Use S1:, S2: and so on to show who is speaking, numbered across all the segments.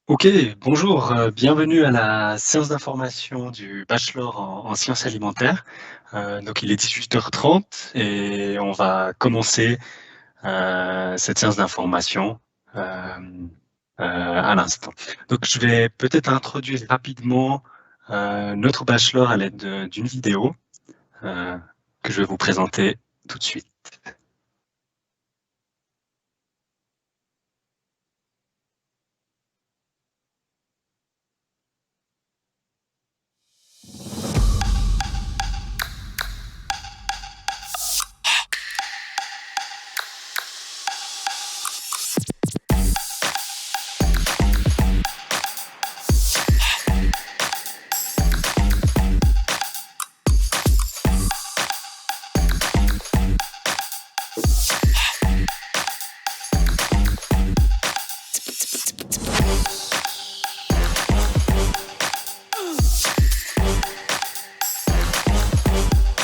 S1: Ok, bonjour, bienvenue à la séance d'information du bachelor en sciences alimentaires. Donc il est 18h30 et on va commencer cette séance d'information euh, à l'instant. Donc je vais peut-être introduire rapidement notre bachelor à l'aide d'une vidéo euh, que je vais vous présenter tout de suite.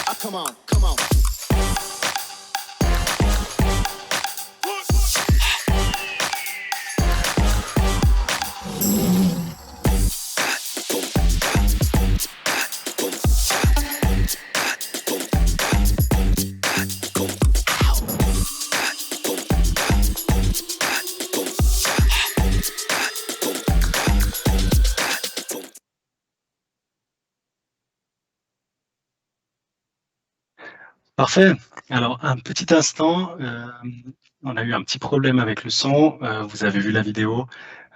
S2: Ah, come on, come on.
S1: Parfait. Alors, un petit instant, on a eu un petit problème avec le son. Vous avez vu la vidéo.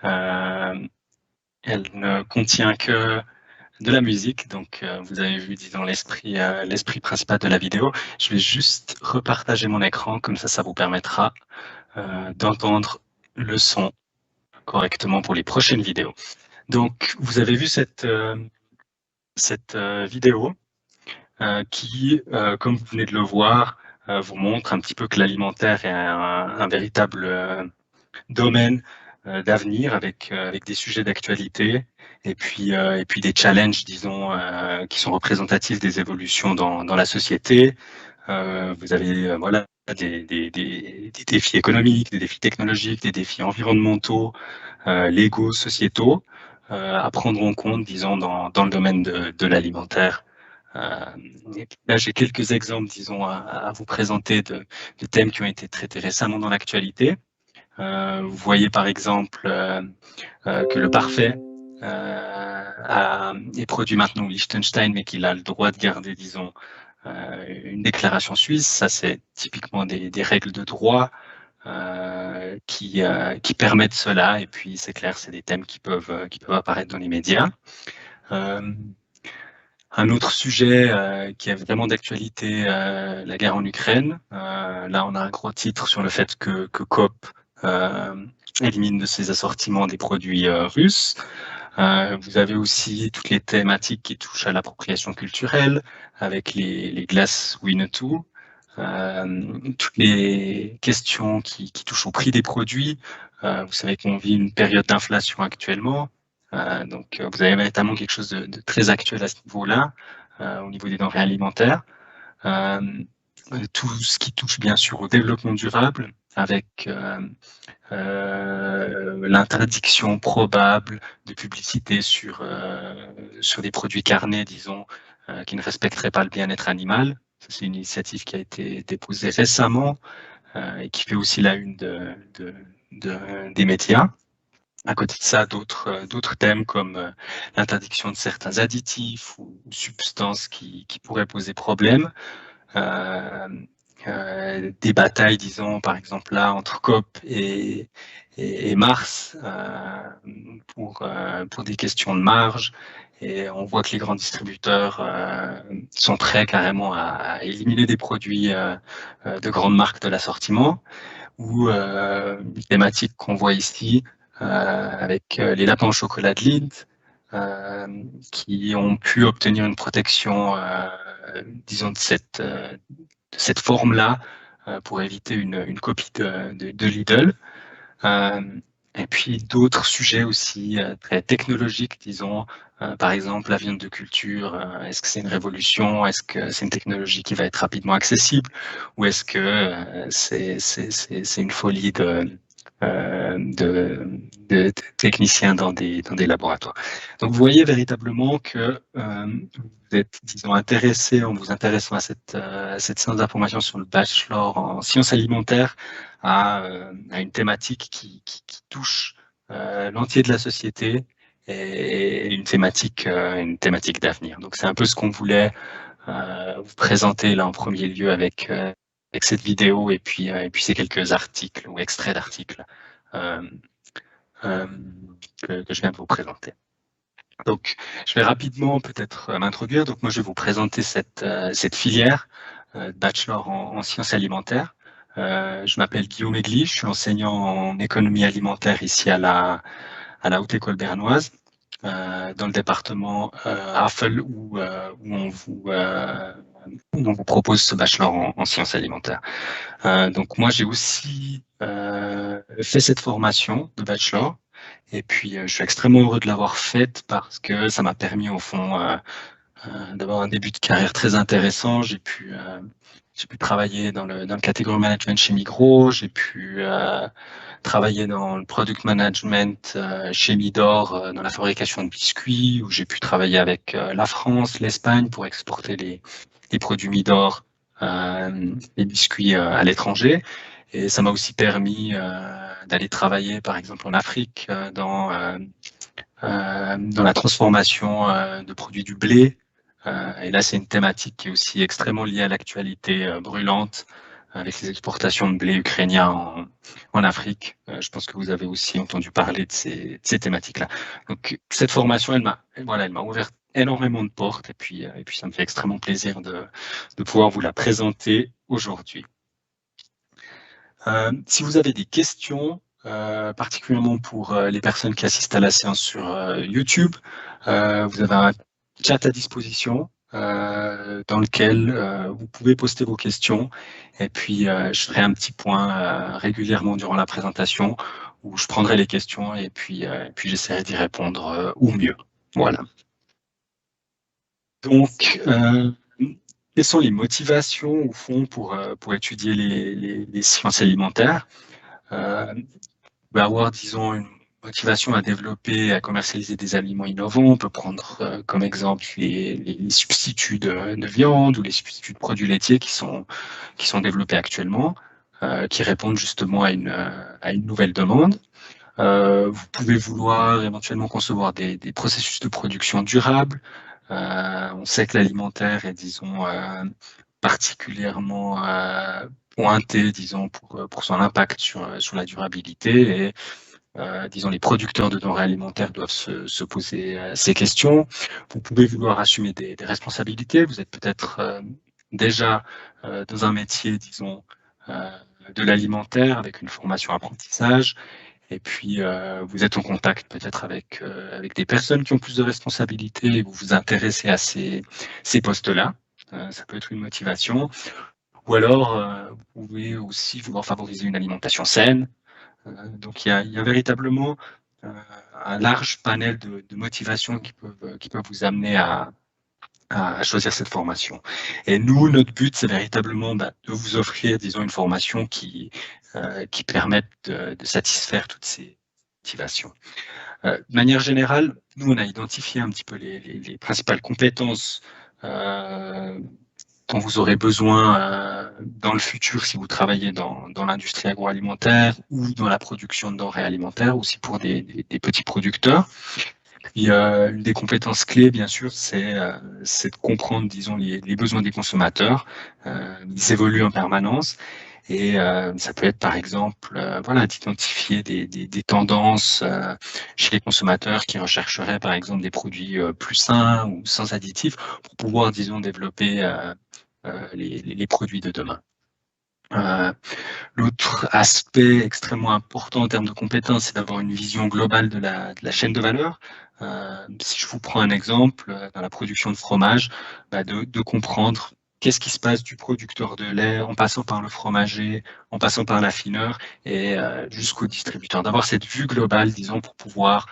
S1: Euh, Elle ne contient que de la musique, donc vous avez vu, disons, l'esprit principal de la vidéo. Je vais juste repartager mon écran, comme ça vous permettra d'entendre le son correctement pour les prochaines vidéos. Donc, vous avez vu cette vidéo qui, comme vous venez de le voir, vous montre un petit peu que l'alimentaire est un véritable domaine d'avenir avec des sujets d'actualité et puis des challenges, disons, qui sont représentatifs des évolutions dans la société. Vous avez voilà, des défis économiques, des défis technologiques, des défis environnementaux, légaux, sociétaux, à prendre en compte, disons, dans le domaine de l'alimentaire. Euh, et puis là, j'ai quelques exemples, disons, à vous présenter de thèmes qui ont été traités récemment dans l'actualité. Vous voyez par exemple que le parfait est produit maintenant au Liechtenstein, mais qu'il a le droit de garder, disons, une déclaration suisse. Ça, c'est typiquement des règles de droit qui permettent cela. Et puis, c'est clair, c'est des thèmes qui peuvent apparaître dans les médias. Euh, un autre sujet qui est vraiment d'actualité, la guerre en Ukraine. Là, on a un gros titre sur le fait que COP euh, élimine de ses assortiments des produits russes. Vous avez aussi toutes les thématiques qui touchent à l'appropriation culturelle, avec les glaces Winnetou. Toutes les questions qui touchent au prix des produits. Vous savez qu'on vit une période d'inflation actuellement. Donc, vous avez notamment quelque chose de très actuel à ce niveau-là, au niveau des denrées alimentaires. Euh, Tout ce qui touche bien sûr au développement durable, avec l'interdiction probable de publicité sur des produits carnés, disons, qui ne respecteraient pas le bien-être animal. C'est une initiative qui a été déposée récemment et qui fait aussi la une des médias. À côté de ça, d'autres thèmes comme l'interdiction de certains additifs ou substances qui pourraient poser problème. Euh, des batailles, disons, par exemple là, entre COP et Mars pour des questions de marge. Et on voit que les grands distributeurs sont prêts carrément à éliminer des produits de grandes marques de l'assortiment ou une thématique qu'on voit ici avec les lapins au chocolat de Lindt qui ont pu obtenir une protection, disons, de cette forme-là pour éviter une copie de Lidl. Euh, et puis d'autres sujets aussi très technologiques, disons, par exemple la viande de culture, est-ce que c'est une révolution, est-ce que c'est une technologie qui va être rapidement accessible, ou est-ce que c'est une folie de techniciens dans des laboratoires. Donc, vous voyez véritablement que vous êtes, disons, intéressé, en vous intéressant à cette séance d'information sur le bachelor en sciences alimentaires, à une thématique qui touche l'entier de la société et une thématique d'avenir. Donc, c'est un peu ce qu'on voulait vous présenter là en premier lieu avec cette vidéo et puis ces quelques articles ou extraits d'articles euh, euh, que je viens de vous présenter. Donc, je vais rapidement peut-être m'introduire. Donc, moi, je vais vous présenter cette filière bachelor en sciences alimentaires. Je m'appelle Guillaume Egli, je suis enseignant en économie alimentaire ici à la Haute École bernoise, dans le département Havel où on vous propose ce bachelor en sciences alimentaires. Donc moi, j'ai aussi fait cette formation de bachelor et puis je suis extrêmement heureux de l'avoir faite parce que ça m'a permis au fond d'avoir un début de carrière très intéressant. J'ai pu travailler dans le category management chez Migros, j'ai pu travailler dans le product management chez Midor dans la fabrication de biscuits, où j'ai pu travailler avec la France, l'Espagne pour exporter les produits Midor, les biscuits à l'étranger. Et ça m'a aussi permis d'aller travailler, par exemple, en Afrique dans la transformation de produits du blé. Et là, c'est une thématique qui est aussi extrêmement liée à l'actualité brûlante avec les exportations de blé ukrainien en Afrique. Je pense que vous avez aussi entendu parler de ces thématiques-là. Donc, cette formation, elle m'a ouvert énormément de portes et puis ça me fait extrêmement plaisir de pouvoir vous la présenter aujourd'hui. Si vous avez des questions, particulièrement pour les personnes qui assistent à la séance sur YouTube, vous avez un chat à disposition dans lequel vous pouvez poster vos questions et puis je ferai un petit point régulièrement durant la présentation où je prendrai les questions et puis j'essaierai d'y répondre au mieux. Voilà. Donc, quelles sont les motivations au fond pour étudier les sciences alimentaires? Peut avoir, disons, une motivation à développer, à commercialiser des aliments innovants. On peut prendre comme exemple les substituts de viande ou les substituts de produits laitiers qui sont développés actuellement, qui répondent justement à une nouvelle demande. Vous pouvez vouloir éventuellement concevoir des processus de production durables. On sait que l'alimentaire est, disons, particulièrement pointé, disons, pour son impact sur la durabilité. Et, disons, les producteurs de denrées alimentaires doivent se poser ces questions. Vous pouvez vouloir assumer des responsabilités. Vous êtes peut-être déjà dans un métier, disons, de l'alimentaire avec une formation apprentissage. Et puis, vous êtes en contact peut-être avec des personnes qui ont plus de responsabilités et vous vous intéressez à ces postes-là. Ça peut être une motivation. Ou alors, vous pouvez aussi vouloir favoriser une alimentation saine. Donc, il y a véritablement un large panel de motivations qui peuvent vous amener à choisir cette formation. Et nous, notre but, c'est véritablement de vous offrir, disons, une formation qui permette de satisfaire toutes ces motivations. De manière générale, nous, on a identifié un petit peu les principales compétences dont vous aurez besoin dans le futur si vous travaillez dans l'industrie agroalimentaire ou dans la production de denrées alimentaires, aussi pour des petits producteurs. Puis, une des compétences clés, bien sûr, c'est de comprendre, disons, les besoins des consommateurs. Ils évoluent en permanence. Et ça peut être, par exemple, voilà, d'identifier des tendances chez les consommateurs qui rechercheraient, par exemple, des produits plus sains ou sans additifs pour pouvoir, disons, développer les produits de demain. L'autre aspect extrêmement important en termes de compétences, c'est d'avoir une vision globale de la chaîne de valeur. Si je vous prends un exemple, dans la production de fromage, de comprendre qu'est-ce qui se passe du producteur de lait en passant par le fromager, en passant par l'affineur et jusqu'au distributeur. D'avoir cette vue globale, disons, pour pouvoir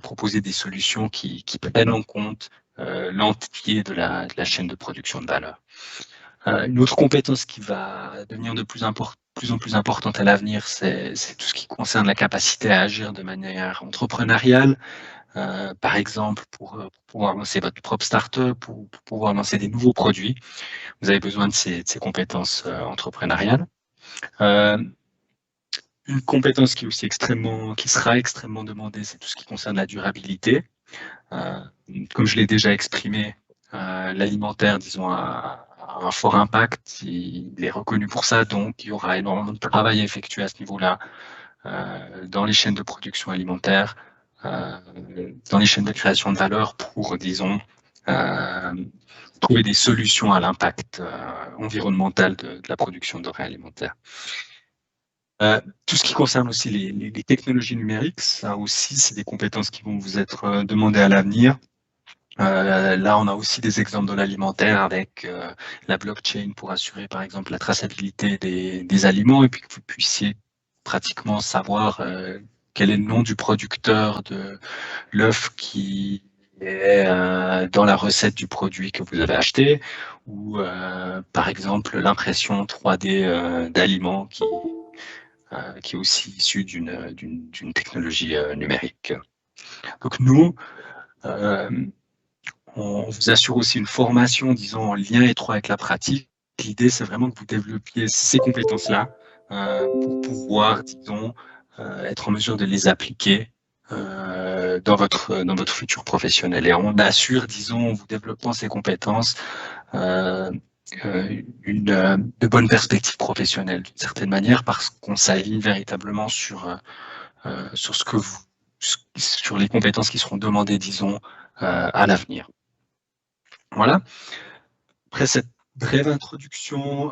S1: proposer des solutions qui prennent en compte l'entier de la chaîne de production de valeur. Une autre compétence qui va devenir de plus en plus importante à l'avenir, c'est tout ce qui concerne la capacité à agir de manière entrepreneuriale. Par exemple, pour pouvoir lancer votre propre start-up ou pour pouvoir lancer des nouveaux produits, vous avez besoin de ces compétences entrepreneuriales. Une compétence qui est aussi qui sera extrêmement demandée, c'est tout ce qui concerne la durabilité. Comme je l'ai déjà exprimé, l'alimentaire, disons, a un fort impact. Il est reconnu pour ça, donc il y aura énormément de travail à effectuer à ce niveau-là, dans les chaînes de production alimentaire, dans les chaînes de création de valeur pour, disons, trouver des solutions à l'impact environnemental de la production de denrées alimentaires. Tout ce qui concerne aussi les technologies numériques, ça aussi, c'est des compétences qui vont vous être demandées à l'avenir. Là, on a aussi des exemples dans l'alimentaire avec la blockchain pour assurer, par exemple, la traçabilité des aliments et puis que vous puissiez pratiquement savoir quel est le nom du producteur de l'œuf qui est dans la recette du produit que vous avez acheté, ou par exemple l'impression 3D d'aliments qui est aussi issue d'une technologie numérique. Donc nous, on vous assure aussi une formation, disons, en lien étroit avec la pratique. L'idée, c'est vraiment que vous développiez ces compétences-là pour pouvoir, disons, être en mesure de les appliquer dans votre futur professionnel. Et on assure, disons, en vous développant ces compétences, de bonnes perspectives professionnelles d'une certaine manière, parce qu'on s'aligne véritablement sur sur les compétences qui seront demandées, disons, à l'avenir. Voilà. Après cette brève introduction,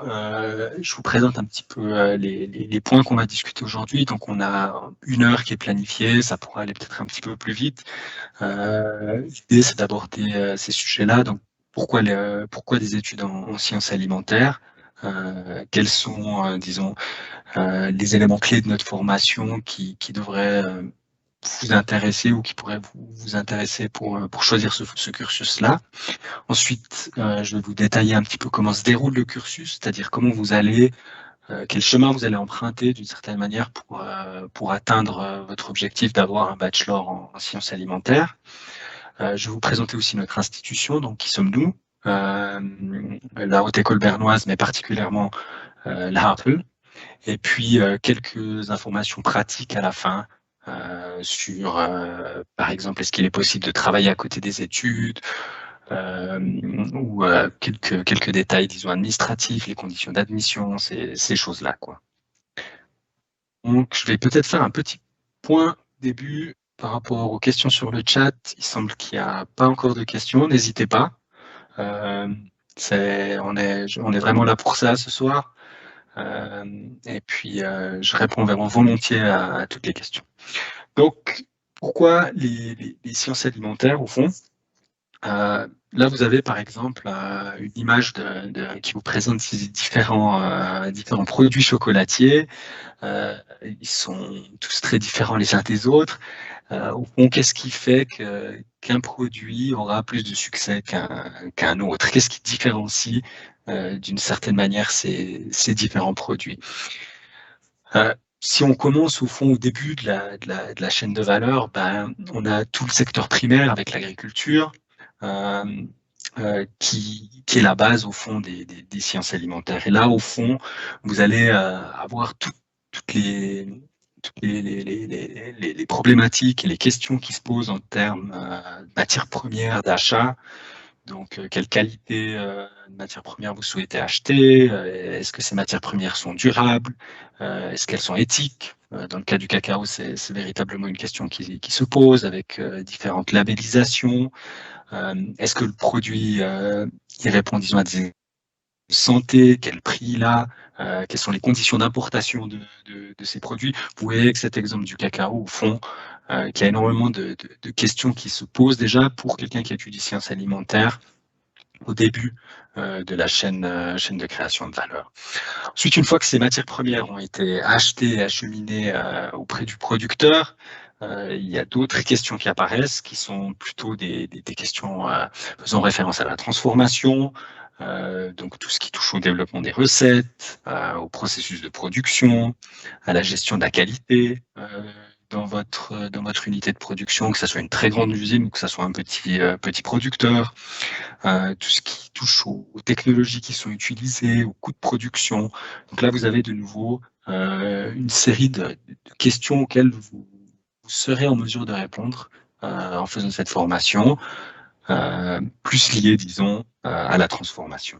S1: je vous présente un petit peu les points qu'on va discuter aujourd'hui. Donc, on a 1 heure qui est planifiée, ça pourra aller peut-être un petit peu plus vite. L'idée, c'est d'aborder ces sujets-là. Donc, pourquoi des études en sciences alimentaires? Quels sont, disons, les éléments clés de notre formation qui devraient vous intéresser ou qui pourraient vous intéresser pour choisir ce cursus-là. Ensuite, je vais vous détailler un petit peu comment se déroule le cursus, c'est-à-dire comment vous allez, quel chemin vous allez emprunter d'une certaine manière pour atteindre votre objectif d'avoir un bachelor en sciences alimentaires. Je vais vous présenter aussi notre institution, donc qui sommes-nous, la Haute École bernoise, mais particulièrement la HAPE. Et puis, quelques informations pratiques à la fin sur, par exemple, est-ce qu'il est possible de travailler à côté des études ou quelques détails, disons, administratifs, les conditions d'admission, ces choses-là, quoi. Donc, je vais peut-être faire un petit point début par rapport aux questions sur le chat. Il semble qu'il n'y a pas encore de questions, n'hésitez pas. On est vraiment là pour ça ce soir. Et puis, je réponds vraiment volontiers à toutes les questions. Donc, pourquoi les sciences alimentaires, au fond? Là, vous avez par exemple une image qui vous présente ces différents produits chocolatiers. Ils sont tous très différents les uns des autres. Au fond, qu'est-ce qui fait qu'un produit aura plus de succès qu'un autre? Qu'est-ce qui différencie d'une certaine manière ces différents produits? Si on commence au fond au début de la chaîne de valeur, ben, on a tout le secteur primaire avec l'agriculture, qui est la base au fond des sciences alimentaires. Et là, au fond, vous allez avoir toutes les problématiques et les questions qui se posent en termes de matières premières, d'achat. Donc, quelle qualité de matières premières vous souhaitez acheter? Est-ce que ces matières premières sont durables? Est-ce qu'elles sont éthiques? Dans le cas du cacao, c'est véritablement une question qui se pose avec différentes labellisations. Est-ce que le produit il répond, disons, à des santé, quel prix il a, quelles sont les conditions d'importation de ces produits? Vous voyez avec cet exemple du cacao, au fond, qu'il y a énormément de questions qui se posent déjà pour quelqu'un qui étudie sciences alimentaires au début de la chaîne de création de valeur. Ensuite, une fois que ces matières premières ont été achetées et acheminées auprès du producteur, il y a d'autres questions qui apparaissent, qui sont plutôt des questions faisant référence à la transformation, donc tout ce qui touche au développement des recettes, au processus de production, à la gestion de la qualité dans votre unité de production, que ce soit une très grande usine ou que ce soit un petit producteur, tout ce qui touche aux technologies qui sont utilisées, aux coûts de production. Donc là, vous avez de nouveau une série de questions auxquelles vous serez en mesure de répondre en faisant cette formation, plus liées, disons, à la transformation.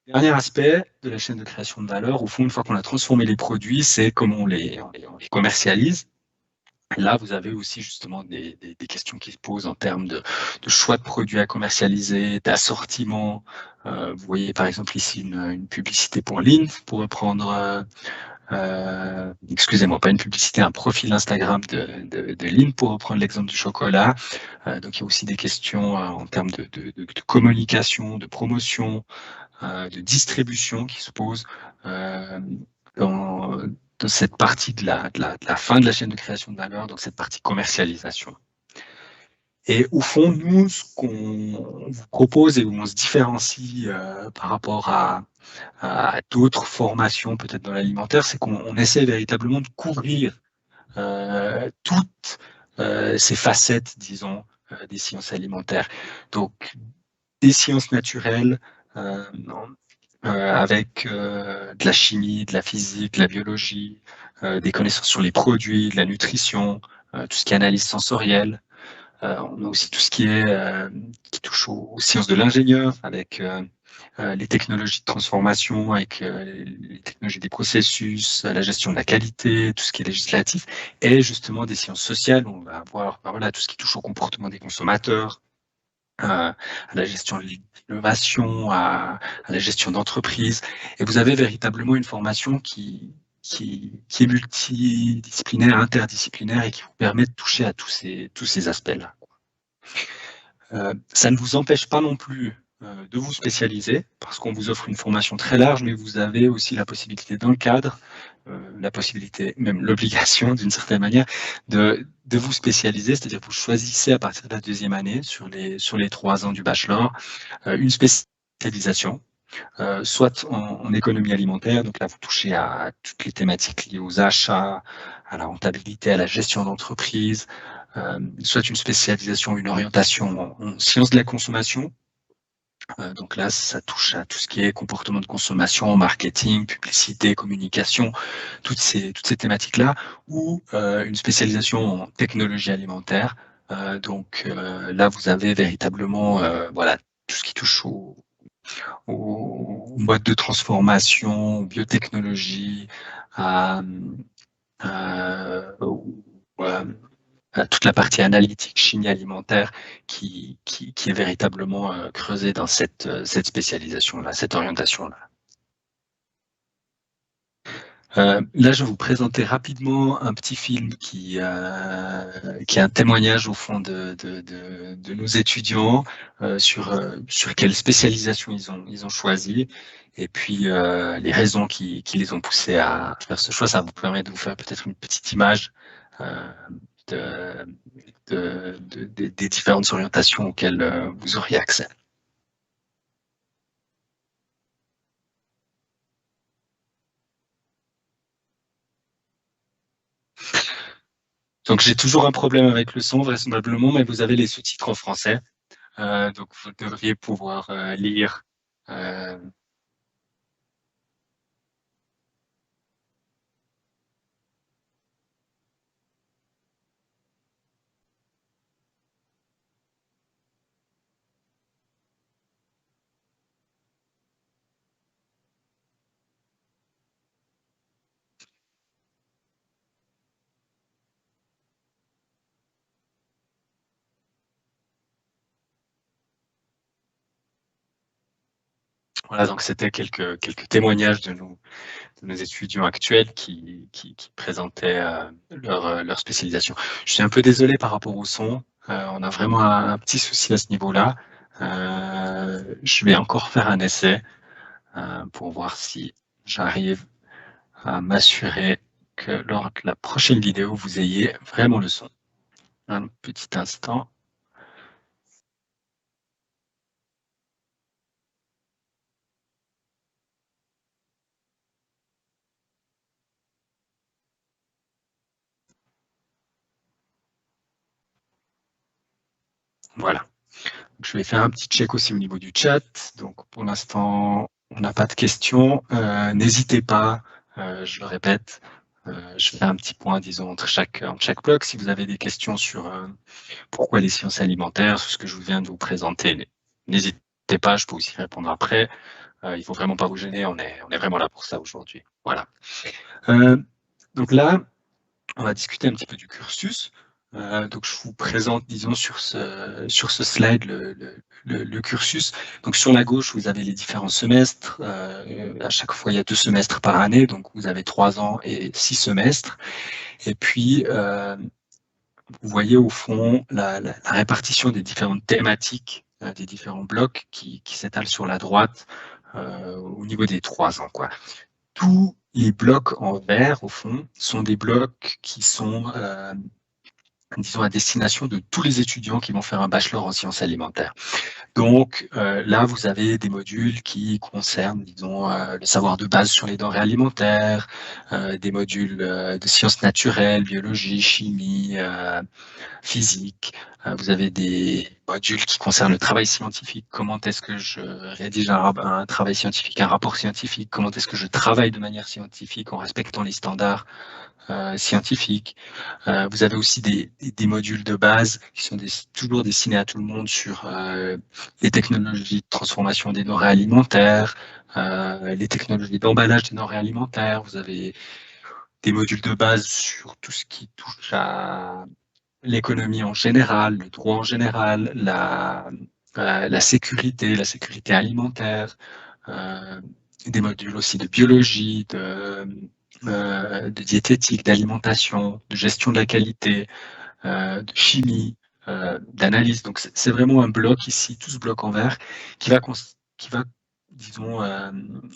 S1: Dernier aspect de la chaîne de création de valeur, au fond, une fois qu'on a transformé les produits, c'est comment on les commercialise. Là, vous avez aussi justement des questions qui se posent en termes de choix de produits à commercialiser, d'assortiment. Vous voyez par exemple ici une publicité pour Lindt, pour reprendre, excusez-moi, pas une publicité, un profil Instagram de Lindt, pour reprendre l'exemple du chocolat. Donc il y a aussi des questions en termes de communication, de promotion, de distribution qui se posent dans cette partie de la fin de la chaîne de création de valeur, donc cette partie commercialisation. Et au fond, nous, ce qu'on vous propose et où on se différencie par rapport à d'autres formations, peut-être dans l'alimentaire, c'est qu'on essaie véritablement de couvrir toutes ces facettes, disons, des sciences alimentaires. Donc, des sciences naturelles, avec de la chimie, de la physique, de la biologie, des connaissances sur les produits, de la nutrition, tout ce qui est analyse sensorielle. On a aussi tout ce qui touche aux sciences de l'ingénieur, avec les technologies de transformation, avec les technologies des processus, la gestion de la qualité, tout ce qui est législatif, et justement des sciences sociales. On va avoir voilà, tout ce qui touche au comportement des consommateurs, à la gestion de l'innovation, à la gestion d'entreprise. Et vous avez véritablement une formation qui est multidisciplinaire, interdisciplinaire et qui vous permet de toucher à tous ces aspects-là. Ça ne vous empêche pas non plus de vous spécialiser, parce qu'on vous offre une formation très large, mais vous avez aussi la possibilité dans le cadre, la possibilité, même l'obligation d'une certaine manière, de vous spécialiser, c'est-à-dire que vous choisissez à partir de la deuxième année, sur les 3 ans du bachelor, une spécialisation, soit en économie alimentaire, donc là vous touchez à toutes les thématiques liées aux achats, à la rentabilité, à la gestion d'entreprise, soit une spécialisation, une orientation en sciences de la consommation. Donc là, ça touche à tout ce qui est comportement de consommation, marketing, publicité, communication, toutes ces thématiques-là, ou une spécialisation en technologie alimentaire. Donc là, vous avez véritablement voilà, tout ce qui touche au mode de transformation, aux biotechnologies, à, à toute la partie analytique, chimie alimentaire, qui est véritablement creusée dans cette spécialisation-là, cette orientation-là. Là, je vais vous présenter rapidement un petit film qui est un témoignage au fond de nos étudiants sur quelle spécialisation ils ont choisi, et puis les raisons qui les ont poussés à faire ce choix. Ça vous permet de vous faire peut-être une petite image euh, de, des différentes orientations auxquelles vous auriez accès. Donc j'ai toujours un problème avec le son, vraisemblablement, mais vous avez les sous-titres en français. Donc vous devriez pouvoir lire. Euh, voilà, donc c'était quelques témoignages de nos étudiants actuels qui présentaient leur spécialisation. Je suis un peu désolé par rapport au son. On a vraiment un petit souci à ce niveau-là. Je vais encore faire un essai pour voir si j'arrive à m'assurer que lors de la prochaine vidéo, vous ayez vraiment le son. Un petit instant. Voilà. Je vais faire un petit check aussi au niveau du chat. Donc, pour l'instant, on n'a pas de questions. N'hésitez pas, je le répète, je fais un petit point, disons, entre chaque bloc. Si vous avez des questions sur pourquoi les sciences alimentaires, sur ce que je viens de vous présenter, n'hésitez pas, je peux aussi répondre après. Il ne faut vraiment pas vous gêner, on est vraiment là pour ça aujourd'hui. Voilà. Donc là, on va discuter un petit peu du cursus. Donc, je vous présente, disons, sur ce slide, le cursus. Donc, sur la gauche, vous avez les différents semestres. À chaque fois, il y a 2 semestres par année. Donc, vous avez 3 ans et 6 semestres. Et puis, vous voyez au fond la répartition des différentes thématiques, des différents blocs qui s'étalent sur la droite au niveau des 3 ans, quoi. Tous les blocs en vert, au fond, sont des blocs qui sont disons, à destination de tous les étudiants qui vont faire un bachelor en sciences alimentaires. Donc là, vous avez des modules qui concernent, disons, le savoir de base sur les denrées alimentaires, des modules de sciences naturelles, biologie, chimie, physique. Vous avez des modules qui concernent le travail scientifique. Comment est-ce que je rédige un travail scientifique, un rapport scientifique? Comment est-ce que je travaille de manière scientifique en respectant les standards scientifiques? Vous avez aussi des modules de base qui sont toujours destinés à tout le monde sur les technologies de transformation des denrées alimentaires, les technologies d'emballage des denrées alimentaires. Vous avez des modules de base sur tout ce qui touche à l'économie en général, le droit en général, la sécurité alimentaire, des modules aussi de biologie, de diététique, d'alimentation, de gestion de la qualité, de chimie, d'analyse. Donc c'est vraiment un bloc ici, tout ce bloc en vert, qui va disons,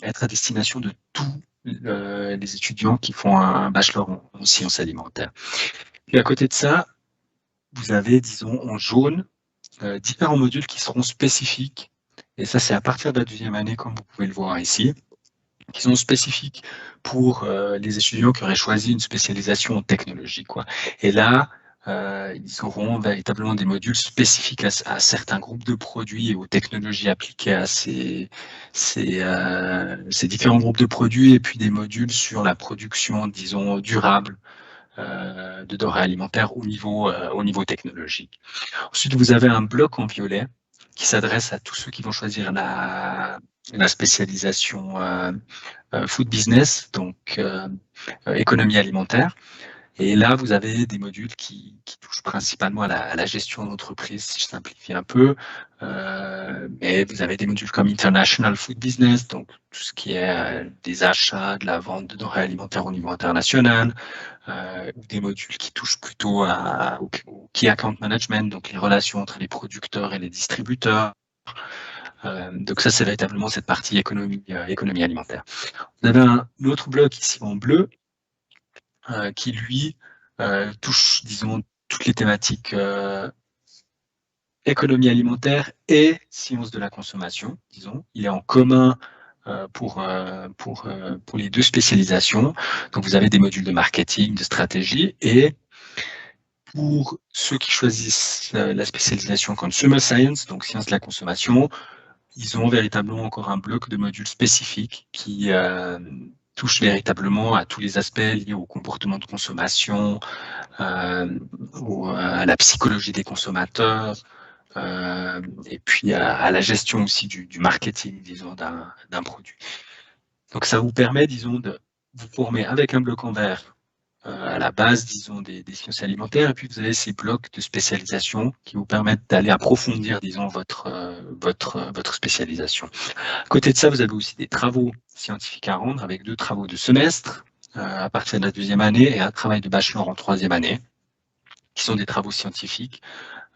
S1: être à destination de tous les étudiants qui font un bachelor en sciences alimentaires. Puis à côté de ça, vous avez, disons, en jaune, différents modules qui seront spécifiques, et ça c'est à partir de la 2e année, comme vous pouvez le voir ici, qui sont spécifiques pour les étudiants qui auraient choisi une spécialisation en technologie, quoi. Et là, ils auront véritablement des modules spécifiques à certains groupes de produits et aux technologies appliquées à ces différents groupes de produits, et puis des modules sur la production, disons, durable de denrées alimentaires au niveau technologique. Ensuite, vous avez un bloc en violet qui s'adresse à tous ceux qui vont choisir la spécialisation food business, donc économie alimentaire. Et là, vous avez des modules qui touchent principalement à la gestion d'entreprise, si je simplifie un peu. Mais vous avez des modules comme International Food Business, donc tout ce qui est des achats, de la vente de denrées alimentaires au niveau international, ou des modules qui touchent plutôt au Key Account Management, donc les relations entre les producteurs et les distributeurs. Donc ça, c'est véritablement cette partie économie alimentaire. Vous avez un autre bloc ici en bleu qui, lui, touche, disons, toutes les thématiques économie alimentaire et sciences de la consommation, disons. Il est en commun pour les 2 spécialisations. Donc, vous avez des modules de marketing, de stratégie, et pour ceux qui choisissent la spécialisation Consumer Science, donc sciences de la consommation, ils ont véritablement encore un bloc de modules spécifiques qui touche véritablement à tous les aspects liés au comportement de consommation, à la psychologie des consommateurs, et puis à la gestion aussi du marketing, disons, d'un produit. Donc ça vous permet, disons, de vous former avec un bloc en vert à la base, disons, des sciences alimentaires, et puis vous avez ces blocs de spécialisation qui vous permettent d'aller approfondir, disons, votre spécialisation. À côté de ça, vous avez aussi des travaux scientifiques à rendre, avec 2 travaux de semestre à partir de la 2e année, et un travail de bachelor en 3e année, qui sont des travaux scientifiques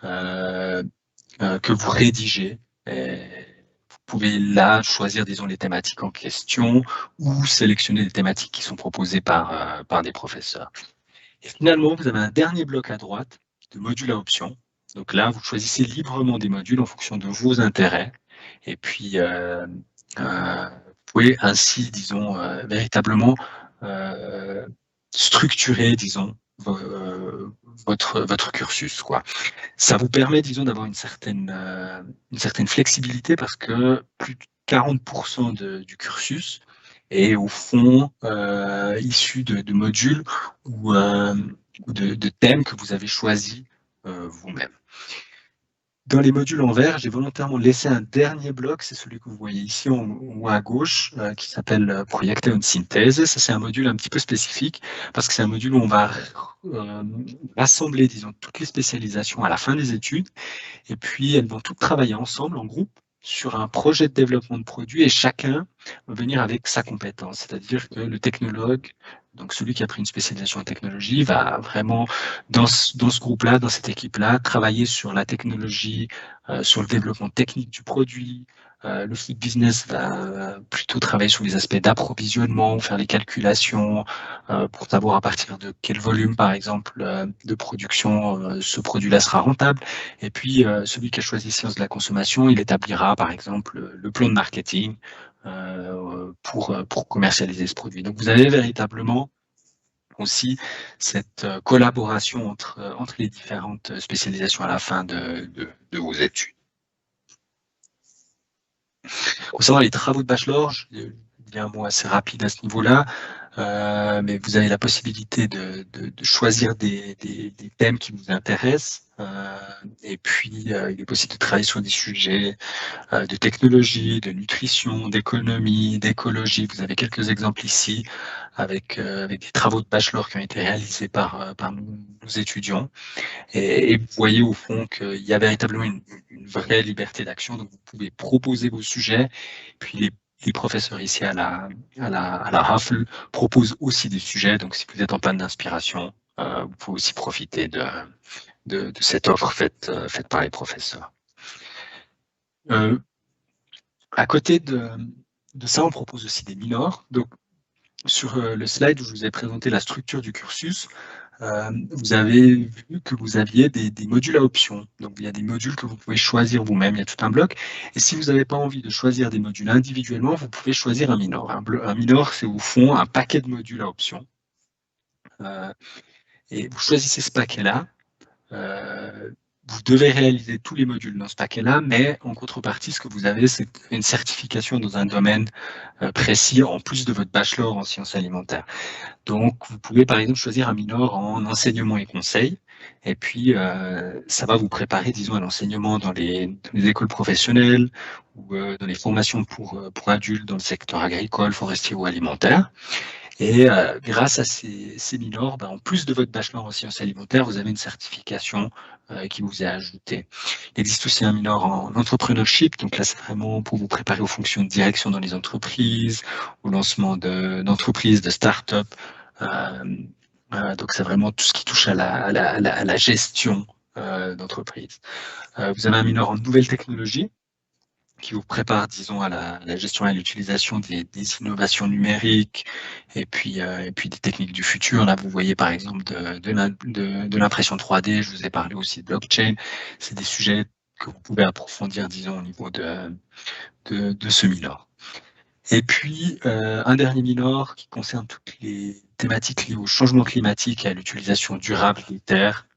S1: que vous rédigez. Vous pouvez là choisir, disons, les thématiques en question, ou sélectionner des thématiques qui sont proposées par des professeurs. Et finalement, vous avez un dernier bloc à droite de modules à option. Donc là, vous choisissez librement des modules en fonction de vos intérêts. Et puis, vous pouvez ainsi, disons, véritablement structurer, disons, votre cursus, quoi. Ça vous permet, disons, d'avoir une certaine flexibilité parce que plus de 40% du cursus est au fond issu de modules ou de thèmes que vous avez choisis vous-même. Dans les modules en vert, j'ai volontairement laissé un dernier bloc, c'est celui que vous voyez ici en haut à gauche, qui s'appelle Proyecte und Synthèse. Ça, c'est un module un petit peu spécifique, parce que c'est un module où on va rassembler, disons, toutes les spécialisations à la fin des études, et puis elles vont toutes travailler ensemble, en groupe, sur un projet de développement de produit, et chacun va venir avec sa compétence. C'est-à-dire que le technologue, donc celui qui a pris une spécialisation en technologie, va vraiment, dans ce groupe-là, dans cette équipe-là, travailler sur la technologie, sur le développement technique du produit. Le food business va plutôt travailler sur les aspects d'approvisionnement, faire les calculations pour savoir à partir de quel volume, par exemple, de production ce produit-là sera rentable. Et puis, celui qui a choisi sciences de la consommation, il établira, par exemple, le plan de marketing pour commercialiser ce produit. Donc, vous avez véritablement aussi cette collaboration entre les différentes spécialisations à la fin de vos études. Concernant les travaux de bachelor, je dis un mot assez rapide à ce niveau-là, mais vous avez la possibilité de choisir des thèmes qui vous intéressent, et puis il est possible de travailler sur des sujets de technologie, de nutrition, d'économie, d'écologie. Vous avez quelques exemples ici avec des travaux de bachelor qui ont été réalisés par nos étudiants. Et vous voyez au fond qu'il y a véritablement une vraie liberté d'action. Donc vous pouvez proposer vos sujets, puis les professeurs ici à la Hafel proposent aussi des sujets. Donc si vous êtes en panne d'inspiration, vous pouvez aussi profiter de cette offre faite par les professeurs. À côté de ça, on propose aussi des minors. Donc, sur le slide où je vous ai présenté la structure du cursus, vous avez vu que vous aviez des modules à option. Donc, il y a des modules que vous pouvez choisir vous-même. Il y a tout un bloc. Et si vous n'avez pas envie de choisir des modules individuellement, vous pouvez choisir un minor. Un minor, c'est au fond un paquet de modules à option. Et vous choisissez ce paquet-là. Vous devez réaliser tous les modules dans ce paquet-là, mais en contrepartie, ce que vous avez, c'est une certification dans un domaine précis, en plus de votre bachelor en sciences alimentaires. Donc, vous pouvez par exemple choisir un minor en enseignement et conseil, et puis ça va vous préparer, disons, à l'enseignement dans les écoles professionnelles ou dans les formations pour adultes dans le secteur agricole, forestier ou alimentaire. Et grâce à ces minors, en plus de votre bachelor en sciences alimentaires, vous avez une certification qui vous est ajoutée. Il existe aussi un minor en entrepreneurship, donc là c'est vraiment pour vous préparer aux fonctions de direction dans les entreprises, au lancement d'entreprises, de start-up. Donc c'est vraiment tout ce qui touche à la gestion d'entreprise. Vous avez un minor en nouvelles technologies, qui vous prépare, disons, à la gestion et à l'utilisation des innovations numériques et puis des techniques du futur. Là, vous voyez par exemple de l'impression 3D, je vous ai parlé aussi de blockchain. C'est des sujets que vous pouvez approfondir, disons, au niveau de ce minor. Et puis, un dernier minor qui concerne toutes les thématiques liées au changement climatique et à l'utilisation durable des terres.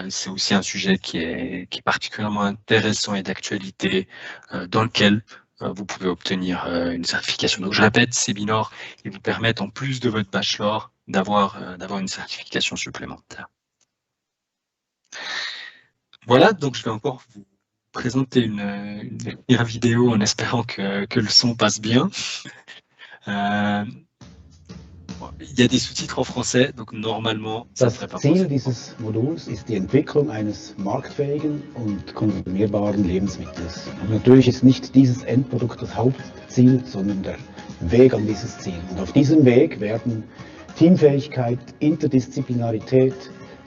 S1: C'est aussi un sujet qui est particulièrement intéressant et d'actualité, dans lequel vous pouvez obtenir une certification. Donc je répète, ces minors, ils vous permettent, en plus de votre bachelor, d'avoir une certification supplémentaire. Voilà, donc je vais encore vous présenter une dernière vidéo en espérant que le son passe bien. Il y a des sous-titres en français, donc normalement, ça devrait pas
S3: Das Ziel dieses Moduls ist die Entwicklung eines marktfähigen und konsumierbaren Lebensmittels. Und natürlich ist nicht dieses Endprodukt das Hauptziel, sondern der Weg an dieses Ziel. Und auf diesem Weg werden Teamfähigkeit, Interdisziplinarität,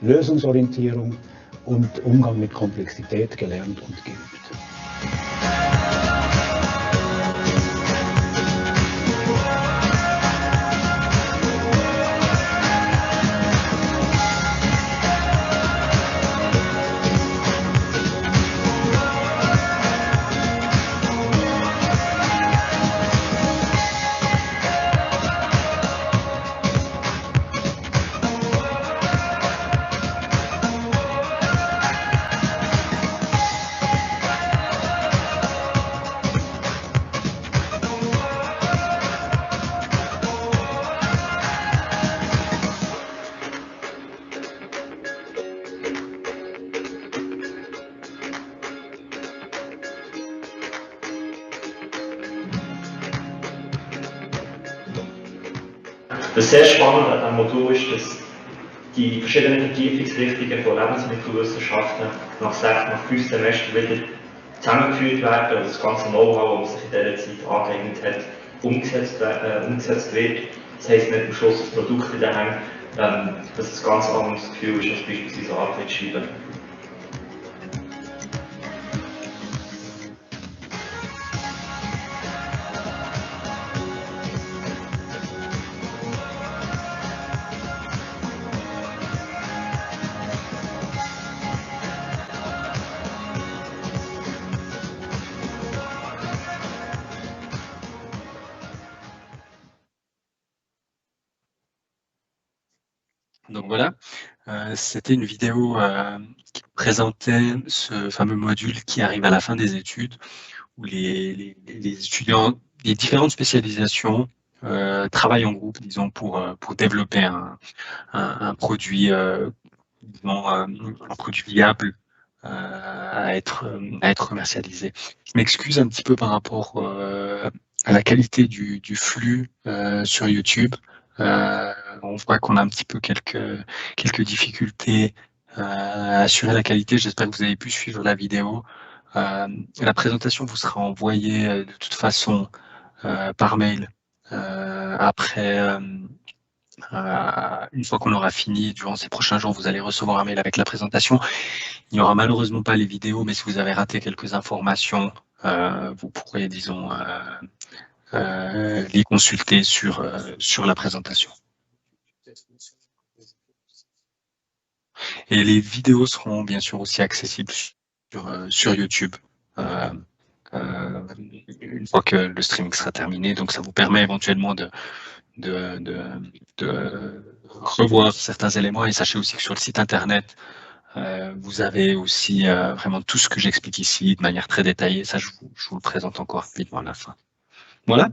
S3: Lösungsorientierung und Umgang mit Komplexität gelernt und geübt.
S4: Was sehr spannend an diesem Modul ist, dass die verschiedenen Vertiefungsrichtungen von Lebensmittelwissenschaften nach 5 Semestern wieder zusammengeführt werden und das ganze Know-how, das man sich in dieser Zeit angeeignet hat, umgesetzt wird. Das heisst nicht am Schluss das Produkt in der Hand, dass das ganz anderes Gefühl ist als beispielsweise Arbeit schreiben.
S1: Donc voilà, c'était une vidéo qui présentait ce fameux module qui arrive à la fin des études, où les étudiants des différentes spécialisations travaillent en groupe, disons, pour développer un produit, disons, un produit viable à être commercialisé. Je m'excuse un petit peu par rapport à la qualité du flux sur YouTube. On voit qu'on a un petit peu quelques difficultés à assurer la qualité. J'espère que vous avez pu suivre la vidéo. La présentation vous sera envoyée de toute façon par mail après. Une fois qu'on aura fini, durant ces prochains jours, vous allez recevoir un mail avec la présentation. Il n'y aura malheureusement pas les vidéos, mais si vous avez raté quelques informations, vous pourrez, disons, les consulter sur la présentation. Et les vidéos seront bien sûr aussi accessibles sur YouTube une fois que le streaming sera terminé. Donc ça vous permet éventuellement de revoir certains éléments, et sachez aussi que sur le site internet, vous avez aussi vraiment tout ce que j'explique ici de manière très détaillée. Ça, je vous le présente encore rapidement à la fin. Voilà.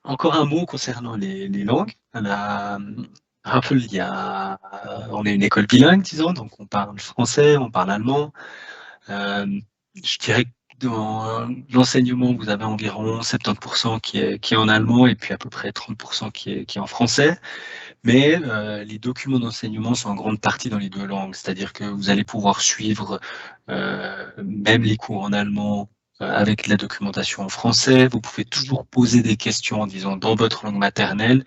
S1: Encore un mot concernant les langues. Rappel, on est une école bilingue, disons, donc on parle français, on parle allemand. Je dirais que dans l'enseignement, vous avez environ 70% qui est en allemand et puis à peu près 30% qui est en français. Mais les documents d'enseignement sont en grande partie dans les deux langues, c'est-à-dire que vous allez pouvoir suivre même les cours en allemand avec de la documentation en français. Vous pouvez toujours poser des questions, disons, dans votre langue maternelle.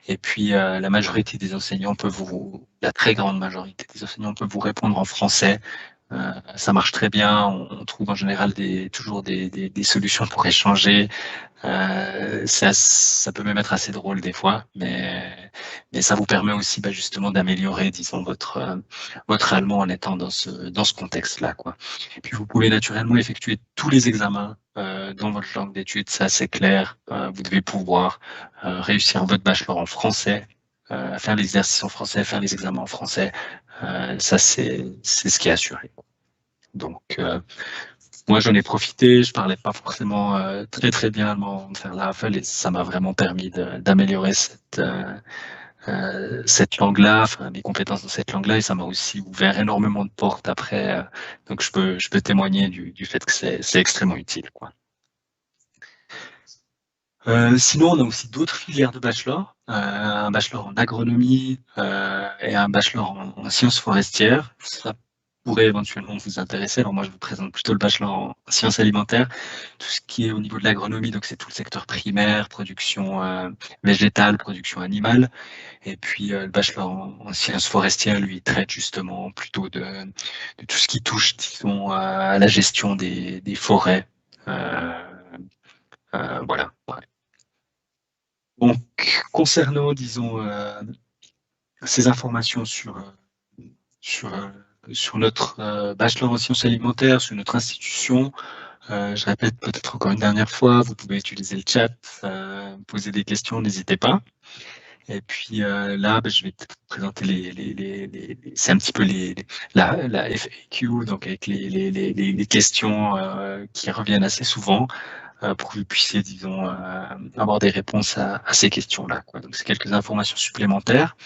S1: Et puis la majorité des enseignants la très grande majorité des enseignants peuvent vous répondre en français. Ça marche très bien. On trouve en général toujours des solutions pour échanger. Ça peut même être assez drôle des fois, mais ça vous permet aussi justement d'améliorer, disons, votre allemand en étant dans ce contexte-là, quoi. Et puis vous pouvez naturellement effectuer tous les examens dans votre langue d'études, c'est assez clair. Vous devez pouvoir réussir votre bachelor en français, faire l'exercice en français, faire les examens en français. Ça, c'est ce qui est assuré. Donc, moi, j'en ai profité. Je parlais pas forcément très très bien allemand avant de faire la Havel, et ça m'a vraiment permis d'améliorer cette langue-là, enfin mes compétences dans cette langue-là, et ça m'a aussi ouvert énormément de portes après. Donc, je peux témoigner du fait que c'est extrêmement utile, quoi. Sinon, on a aussi d'autres filières de bachelor, un bachelor en agronomie et un bachelor en sciences forestières. Ça pourrait éventuellement vous intéresser. Alors moi, je vous présente plutôt le bachelor en sciences alimentaires, tout ce qui est au niveau de l'agronomie, donc c'est tout le secteur primaire, production végétale, production animale. Et puis le bachelor en sciences forestières, lui, traite justement plutôt de tout ce qui touche, disons, à la gestion des forêts. Voilà. Ouais. Donc, concernant, disons, ces informations sur notre bachelor en sciences alimentaires, sur notre institution, je répète peut-être encore une dernière fois, vous pouvez utiliser le chat, poser des questions, n'hésitez pas. Et puis là, je vais te présenter c'est un petit peu la FAQ, donc avec les questions qui reviennent assez souvent, pour que vous puissiez, disons, avoir des réponses à ces questions-là, quoi. Donc, c'est quelques informations supplémentaires.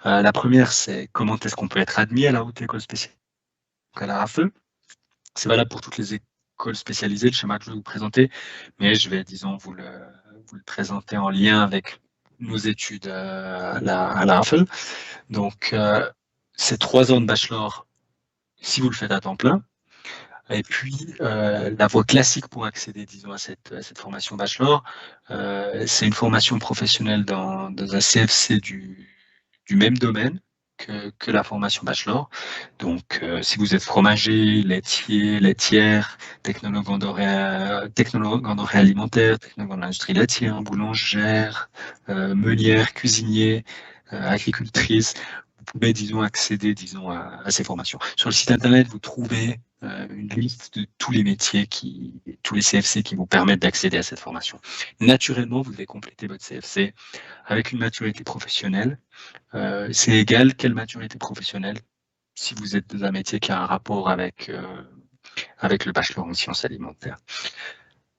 S1: La première, c'est comment est-ce qu'on peut être admis à la haute école spécialisée, donc à la RAFE. C'est valable pour toutes les écoles spécialisées, le schéma que je vais vous présenter, mais je vais, disons, vous le présenter en lien avec nos études à la Havel. Donc, c'est 3 ans de bachelor si vous le faites à temps plein. Et puis, la voie classique pour accéder, disons, à cette formation bachelor, c'est une formation professionnelle dans un CFC du même domaine que la formation bachelor. Donc, si vous êtes fromager, laitier, laitière, technologue en denrées alimentaires, technologue en industrie laitière, boulangère, meunière, cuisinier, agricultrice, vous pouvez, disons, accéder, disons, à ces formations. Sur le site internet, vous trouvez une liste de tous les métiers, tous les CFC qui vous permettent d'accéder à cette formation. Naturellement, vous devez compléter votre CFC avec une maturité professionnelle. C'est égal quelle maturité professionnelle si vous êtes dans un métier qui a un rapport avec le bachelor en sciences alimentaires.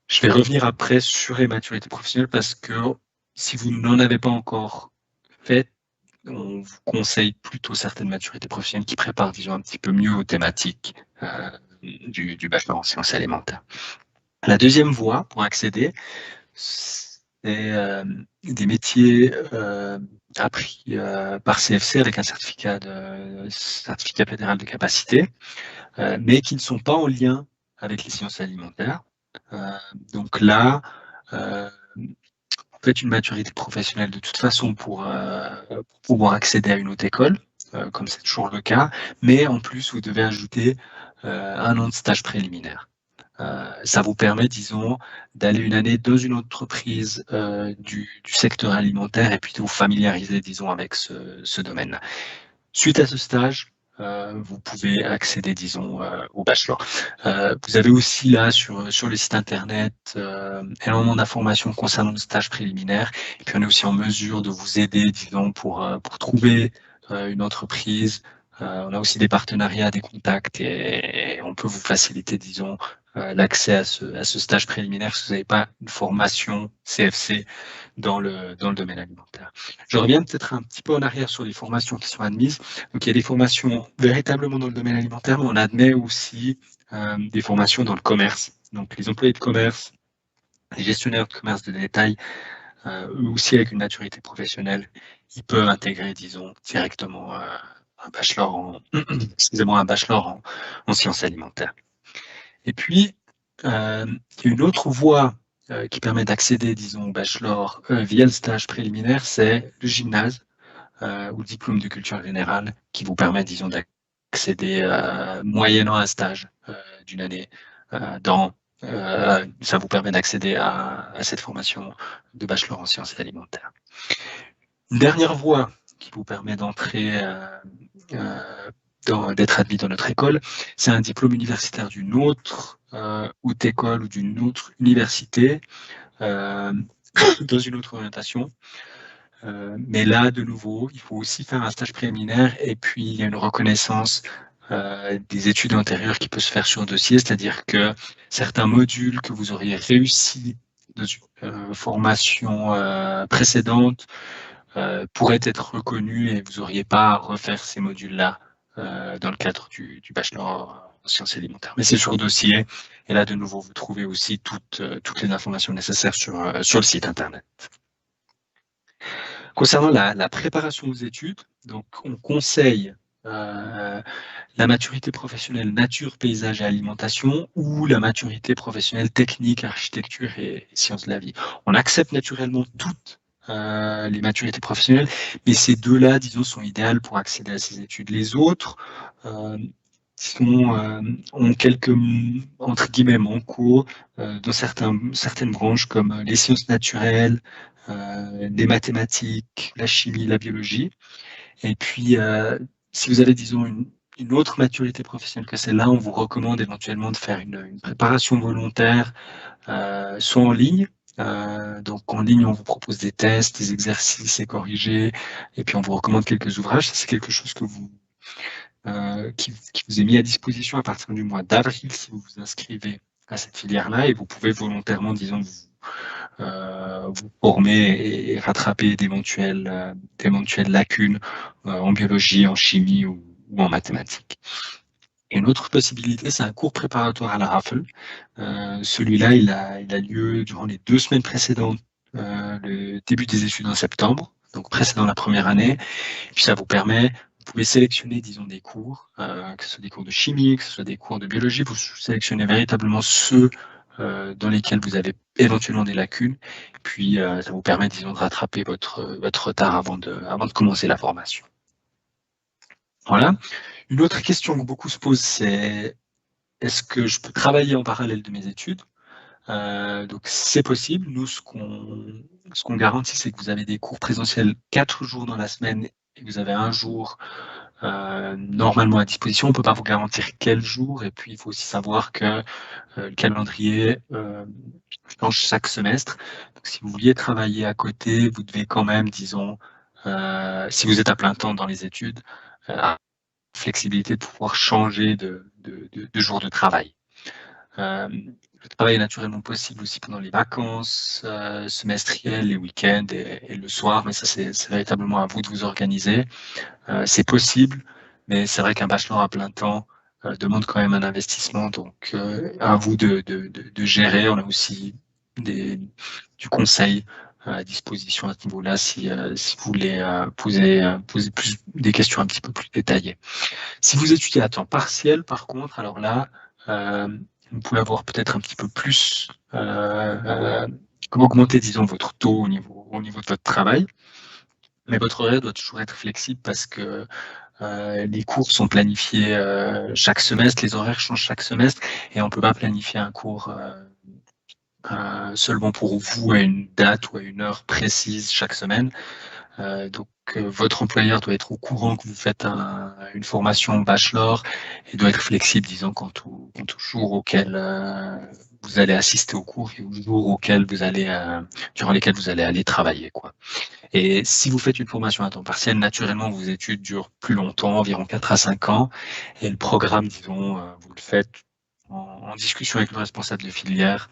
S1: Je vais revenir après sur les maturités professionnelles parce que si vous n'en avez pas encore fait, on vous conseille plutôt certaines maturités professionnelles qui préparent, disons, un petit peu mieux aux thématiques du bachelor en sciences alimentaires. La deuxième voie pour accéder, c'est des métiers appris par CFC avec un certificat fédéral de capacité, mais qui ne sont pas en lien avec les sciences alimentaires. Donc là, faites une maturité professionnelle de toute façon pour pouvoir accéder à une haute école, comme c'est toujours le cas, mais en plus, vous devez ajouter 1 an de stage préliminaire. Ça vous permet, disons, d'aller une année dans une entreprise du secteur alimentaire et puis de vous familiariser, disons, avec ce domaine. Suite à ce stage, vous pouvez accéder, disons, au bachelor. Vous avez aussi là sur le site internet énormément d'informations concernant le stage préliminaire. Et puis on est aussi en mesure de vous aider, disons, pour trouver une entreprise. On a aussi des partenariats, des contacts et on peut vous faciliter, disons, l'accès à ce stage préliminaire si vous n'avez pas une formation CFC dans le domaine alimentaire. Je reviens peut-être un petit peu en arrière sur les formations qui sont admises. Donc, il y a des formations véritablement dans le domaine alimentaire, mais on admet aussi des formations dans le commerce. Donc, les employés de commerce, les gestionnaires de commerce de détail, eux aussi avec une maturité professionnelle, ils peuvent intégrer, disons, directement un bachelor en sciences alimentaires. Et puis, il y a une autre voie qui permet d'accéder, disons, au bachelor via le stage préliminaire, c'est le gymnase ou le diplôme de culture générale qui vous permet, disons, d'accéder moyennant un stage d'une année ça vous permet d'accéder à cette formation de bachelor en sciences alimentaires. Une dernière voie qui vous permet d'entrer d'être admis dans notre école, c'est un diplôme universitaire d'une autre haute école ou d'une autre université dans une autre orientation. Mais là, de nouveau, il faut aussi faire un stage préliminaire et puis il y a une reconnaissance des études antérieures qui peut se faire sur dossier, c'est-à-dire que certains modules que vous auriez réussi dans une formation précédente pourraient être reconnus et vous n'auriez pas à refaire ces modules-là dans le cadre du bachelor en sciences alimentaires. Mais c'est sur dossier, et là, de nouveau, vous trouvez aussi toutes les informations nécessaires sur le site internet. Concernant la préparation aux études, donc on conseille la maturité professionnelle nature, paysage et alimentation ou la maturité professionnelle technique, architecture et sciences de la vie. On accepte naturellement toutes les maturités professionnelles, mais ces deux-là, disons, sont idéales pour accéder à ces études. Les autres ont quelques, entre guillemets, manques dans certaines branches comme les sciences naturelles, les mathématiques, la chimie, la biologie. Et puis, si vous avez, disons, une autre maturité professionnelle que celle-là, on vous recommande éventuellement de faire une préparation volontaire, soit en ligne. Donc en ligne, on vous propose des tests, des exercices et corrigés, et puis on vous recommande quelques ouvrages. C'est quelque chose que qui vous est mis à disposition à partir du mois d'avril si vous vous inscrivez à cette filière-là, et vous pouvez volontairement, disons, vous former et rattraper d'éventuelles lacunes en biologie, en chimie ou en mathématiques. Et une autre possibilité, c'est un cours préparatoire à la Havel. Celui-là, il a lieu durant les 2 semaines précédentes le début des études en septembre, donc précédant la première année. Et puis ça vous permet, vous pouvez sélectionner, disons, des cours, que ce soit des cours de chimie, que ce soit des cours de biologie, vous sélectionnez véritablement ceux dans lesquels vous avez éventuellement des lacunes. Puis ça vous permet, disons, de rattraper votre retard avant de commencer la formation. Voilà. Une autre question que beaucoup se posent, c'est est-ce que je peux travailler en parallèle de mes études? Donc c'est possible. Nous, ce qu'on garantit, c'est que vous avez des cours présentiels 4 jours dans la semaine et que vous avez un jour normalement à disposition. On ne peut pas vous garantir quel jour. Et puis, il faut aussi savoir que le calendrier change chaque semestre. Donc, si vous vouliez travailler à côté, vous devez quand même, disons, si vous êtes à plein temps dans les études, avoir la flexibilité de pouvoir changer de jour de travail. Le travail est naturellement possible aussi pendant les vacances semestrielles, les week-ends et le soir, mais ça c'est véritablement à vous de vous organiser. C'est possible, mais c'est vrai qu'un bachelor à plein temps demande quand même un investissement, donc à vous de gérer. On a aussi du conseil à disposition à ce niveau-là si vous voulez poser plus des questions un petit peu plus détaillées. Si vous étudiez à temps partiel, par contre, alors là, vous pouvez avoir peut-être un petit peu plus, augmenter, disons, votre taux au niveau de votre travail. Mais votre horaire doit toujours être flexible parce que les cours sont planifiés chaque semestre, les horaires changent chaque semestre et on ne peut pas planifier un cours seulement pour vous à une date ou à une heure précise chaque semaine. Donc, votre employeur doit être au courant que vous faites une formation bachelor et doit être flexible, disons, quant au jour auquel vous allez assister au cours et au jour auquel durant lesquels vous allez aller travailler, quoi. Et si vous faites une formation à temps partiel, naturellement, vos études durent plus longtemps, environ 4 à 5 ans. Et le programme, disons, vous le faites en discussion avec le responsable de filière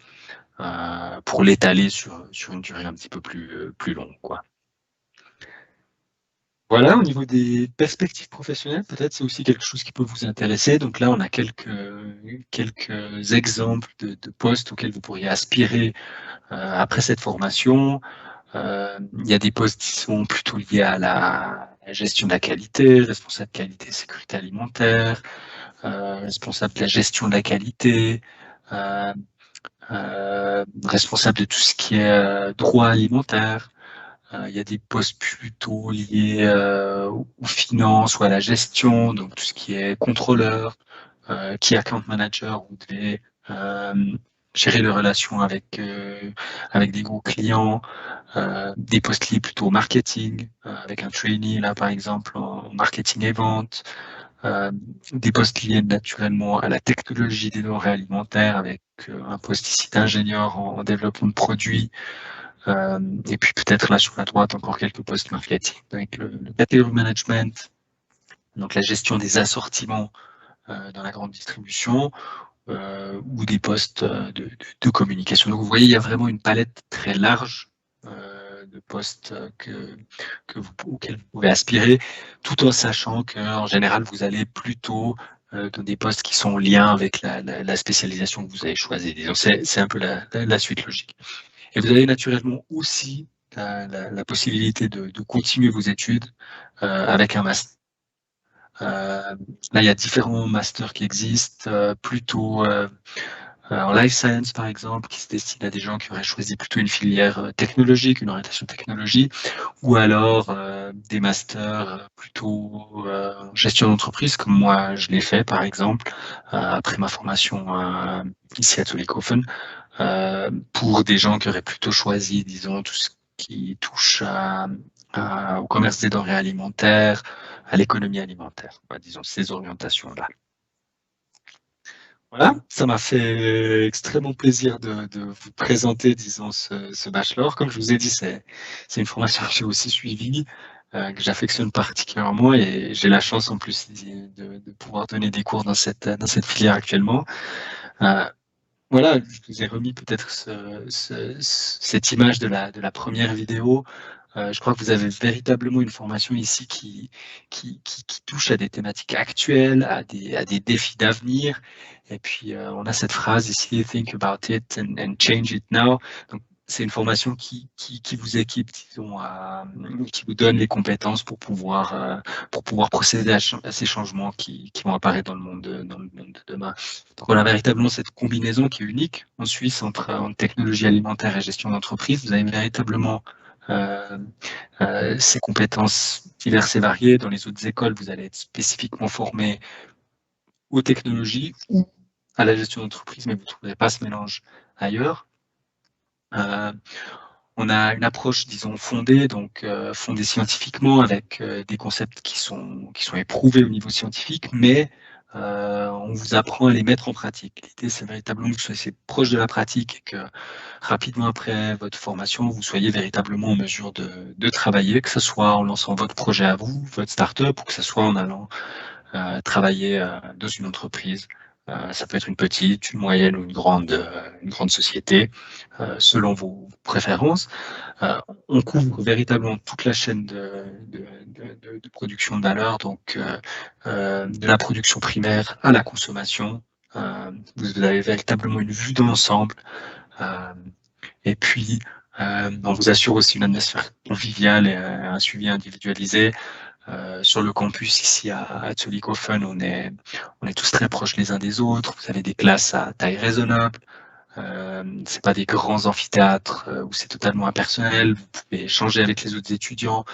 S1: pour l'étaler sur une durée un petit peu plus longue, quoi. Voilà, au niveau des perspectives professionnelles, peut-être c'est aussi quelque chose qui peut vous intéresser. Donc là, on a quelques exemples de postes auxquels vous pourriez aspirer après cette formation. Il y a des postes qui sont plutôt liés à la gestion de la qualité, responsable qualité sécurité alimentaire, responsable de la gestion de la qualité, responsable de tout ce qui est droit alimentaire. Il y a des postes plutôt liés aux finances ou à la gestion, donc tout ce qui est contrôleur, key account manager, vous devez gérer les relations avec des gros clients, des postes liés plutôt au marketing, avec un trainee là par exemple en marketing et vente, des postes liés naturellement à la technologie des denrées alimentaires avec un poste ici d'ingénieur en développement de produits. Et puis peut-être là sur la droite encore quelques postes marketing avec le category management, donc la gestion des assortiments dans la grande distribution, ou des postes de communication. Donc vous voyez, il y a vraiment une palette très large de postes auxquels vous pouvez aspirer, tout en sachant qu'en général, vous allez plutôt dans des postes qui sont en lien avec la spécialisation que vous avez choisie. Disons, c'est un peu la suite logique. Et vous avez naturellement aussi la possibilité de continuer vos études avec un master. Là, il y a différents masters qui existent, plutôt en life science, par exemple, qui se destinent à des gens qui auraient choisi plutôt une filière technologique, une orientation technologie, ou alors des masters plutôt en gestion d'entreprise, comme moi je l'ai fait, par exemple, après ma formation ici à Zollikofen, pour des gens qui auraient plutôt choisi, disons, tout ce qui touche au commerce des denrées alimentaires, à l'économie alimentaire, disons, ces orientations-là. Voilà, ça m'a fait extrêmement plaisir de vous présenter, disons, ce bachelor. Comme je vous ai dit, c'est une formation que j'ai aussi suivie, que j'affectionne particulièrement et j'ai la chance en plus de pouvoir donner des cours dans cette filière actuellement. Voilà, je vous ai remis peut-être cette image de la première vidéo. Je crois que vous avez véritablement une formation ici qui touche à des thématiques actuelles, à des défis d'avenir. Et puis, on a cette phrase ici, think about it and change it now. Donc, c'est une formation qui vous équipe, disons, qui vous donne les compétences pour pouvoir procéder à ces changements qui vont apparaître dans le monde de demain. Donc, on a véritablement cette combinaison qui est unique en Suisse entre technologie alimentaire et gestion d'entreprise. Vous avez véritablement ces compétences diverses et variées. Dans les autres écoles, vous allez être spécifiquement formé aux technologies ou à la gestion d'entreprise, mais vous ne trouverez pas ce mélange ailleurs. On a une approche, disons, fondée scientifiquement avec des concepts qui sont éprouvés au niveau scientifique, mais on vous apprend à les mettre en pratique. L'idée, c'est véritablement que vous soyez proche de la pratique et que rapidement après votre formation, vous soyez véritablement en mesure de travailler, que ce soit en lançant votre projet à vous, votre start-up, ou que ce soit en allant travailler dans une entreprise. Ça peut être une petite, une moyenne ou une grande société, selon vos préférences. On couvre véritablement toute la chaîne de production de valeur, donc de la production primaire à la consommation. Vous avez véritablement une vue d'ensemble. Et puis, on vous assure aussi une atmosphère conviviale et un suivi individualisé. Sur le campus ici à Zollikofen, on est tous très proches les uns des autres. Vous avez des classes à taille raisonnable. C'est pas des grands amphithéâtres où c'est totalement impersonnel. Vous pouvez échanger avec les autres étudiants.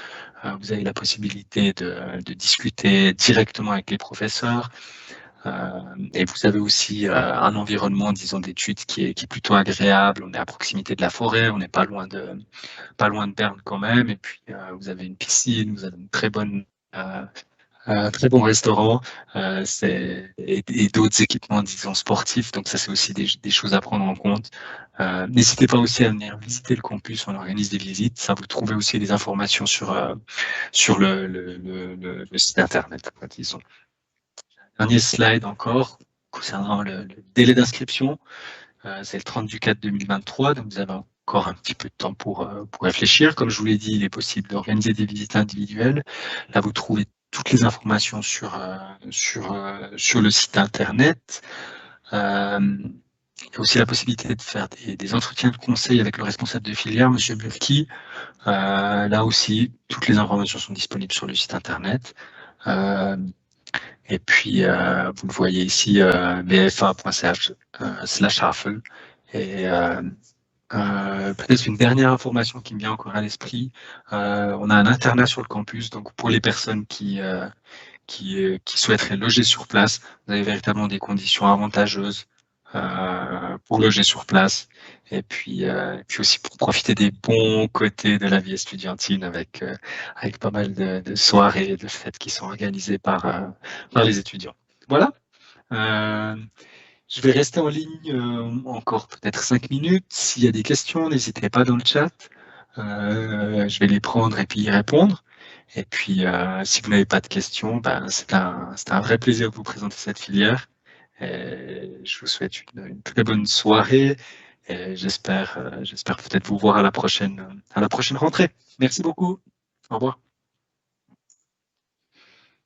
S1: Vous avez la possibilité de discuter directement avec les professeurs. Et vous avez aussi un environnement, disons, d'études qui est plutôt agréable. On est à proximité de la forêt, on n'est pas loin de Berne quand même. Et puis vous avez une piscine, vous avez une très bonne un très bon restaurant et d'autres équipements, disons, sportifs. Donc ça, c'est aussi des choses à prendre en compte. N'hésitez pas aussi à venir visiter le campus. On organise des visites. Ça, vous trouvez aussi des informations sur le site internet, disons. Dernier slide encore concernant le délai d'inscription. C'est le 30 du 4 2023, donc vous avez encore un petit peu de temps pour réfléchir. Comme je vous l'ai dit, il est possible d'organiser des visites individuelles. Là, vous trouvez toutes les informations sur le site internet. Il y a aussi la possibilité de faire des entretiens de conseil avec le responsable de filière, M. Burki. Là aussi, toutes les informations sont disponibles sur le site internet. Et puis, vous le voyez ici, bfa.ch/Havel. Et peut-être une dernière information qui me vient encore à l'esprit. On a un internat sur le campus, donc pour les personnes qui souhaiteraient loger sur place, vous avez véritablement des conditions avantageuses pour loger sur place. Et puis aussi pour profiter des bons côtés de la vie estudiantine avec pas mal de soirées et de fêtes qui sont organisées par les étudiants. Voilà. Je vais rester en ligne encore peut-être 5 minutes. S'il y a des questions, n'hésitez pas dans le chat. Je vais les prendre et puis y répondre. Et puis, si vous n'avez pas de questions, c'est un vrai plaisir de vous présenter cette filière. Et je vous souhaite une très bonne soirée et j'espère peut-être vous voir à la prochaine rentrée. Merci beaucoup. Au revoir.